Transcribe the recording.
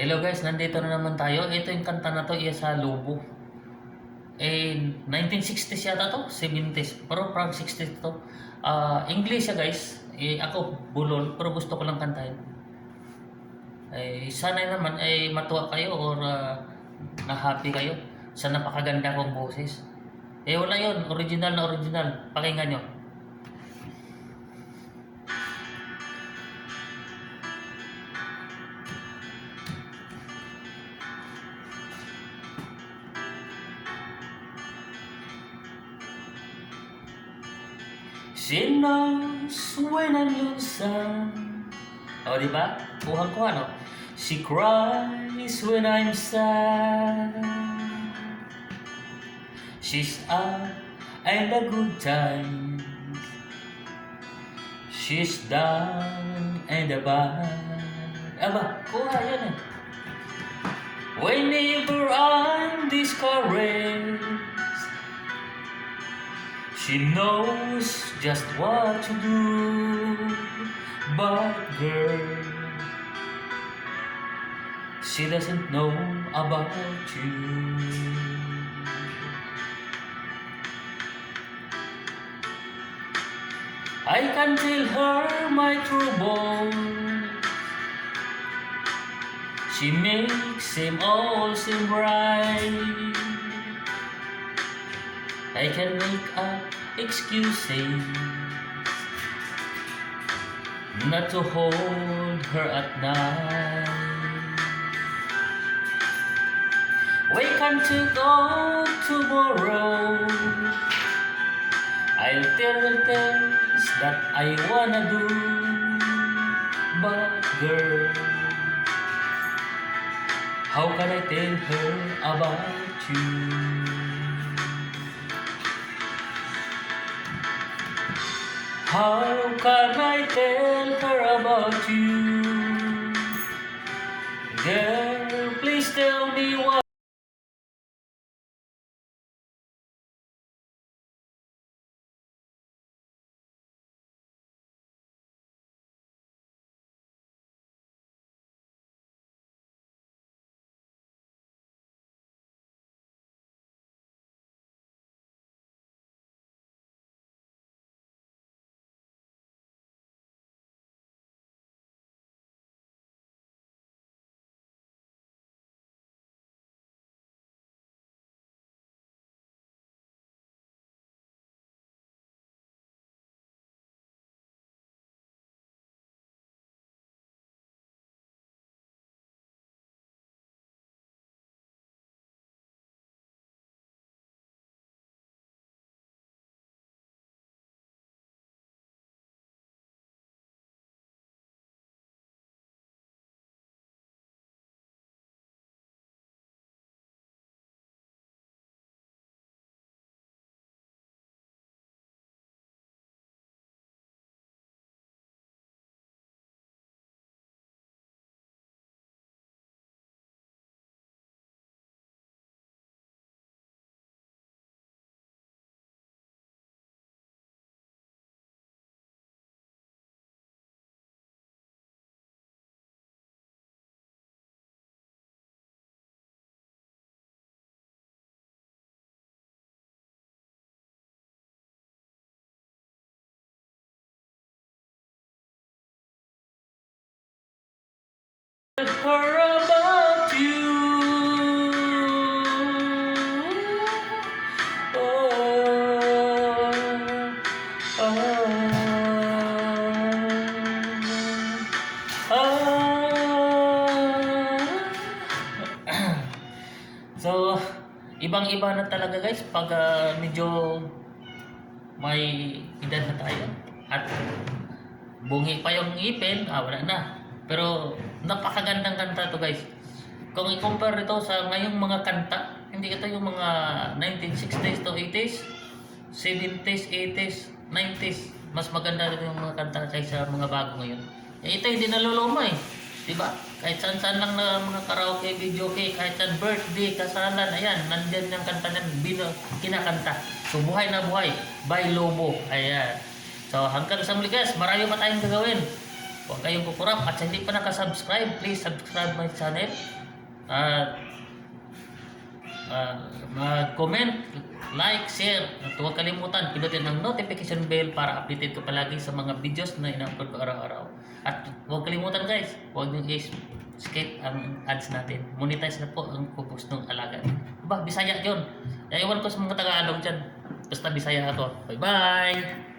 Hello guys, nandito na naman tayo. Ito yung kanta na to, iya sa Lobo. 1960s yata to, 70s. Pero parang 60s to. English siya guys. Ako, bulol, pero gusto ko lang kantahin. Sana naman matuwa kayo or na-happy kayo sa napakaganda kong boses. Wala yon, original na original. Pakinggan nyo. She knows when I'm lonesome. Diba? Kuhang ko ano? She cries when I'm sad. She's up and a good time. She's down and a bad. Kuha yan eh. Whenever I'm discouraged, she knows just what to do. But girl, she doesn't know about you. I can tell her my trouble. She makes them all seem right. I can make up excuses not to hold her at night. We can take off tomorrow. I'll tell her things that I wanna do. But girl, how can I tell her about you? How can I tell her about you? Girl, please tell me what. Her about you. Oh, So, ibang-iba na talaga guys pag medyo may edad na tayo at bungi pa yung ngipin, wala na. Pero napakagandang kanta to guys. Kung i-compare ito sa ngayong mga kanta, hindi ito yung mga 1960s to 80s, 70s, 80s, 90s. Mas maganda rin yung mga kanta kaysa mga bago ngayon. Ito hindi naluluma eh. Diba? Kahit saan-saan lang na mga karaoke, video kay, kahit saan birthday, kasalan, ayan, nandyan yung kanta niyan, kinakanta. So, Buhay na Buhay by Lobo. Ayan. So, hanggang sa muli guys, marami pa tayong gagawin. Huwag kayong kukurap. At sa hindi pa nakasubscribe, please subscribe my channel. At mag-comment, like, share. At huwag kalimutan, pinutin ang notification bell para updated ko palagi sa mga videos na ina-upload ko araw-araw. At huwag kalimutan guys, huwag nyo skip ang ads natin. Monetize na po ang pupus ng alaga. Bisaya yun. Iwan ko sa mga Tagalog dyan. Basta Bisaya ako. Bye-bye!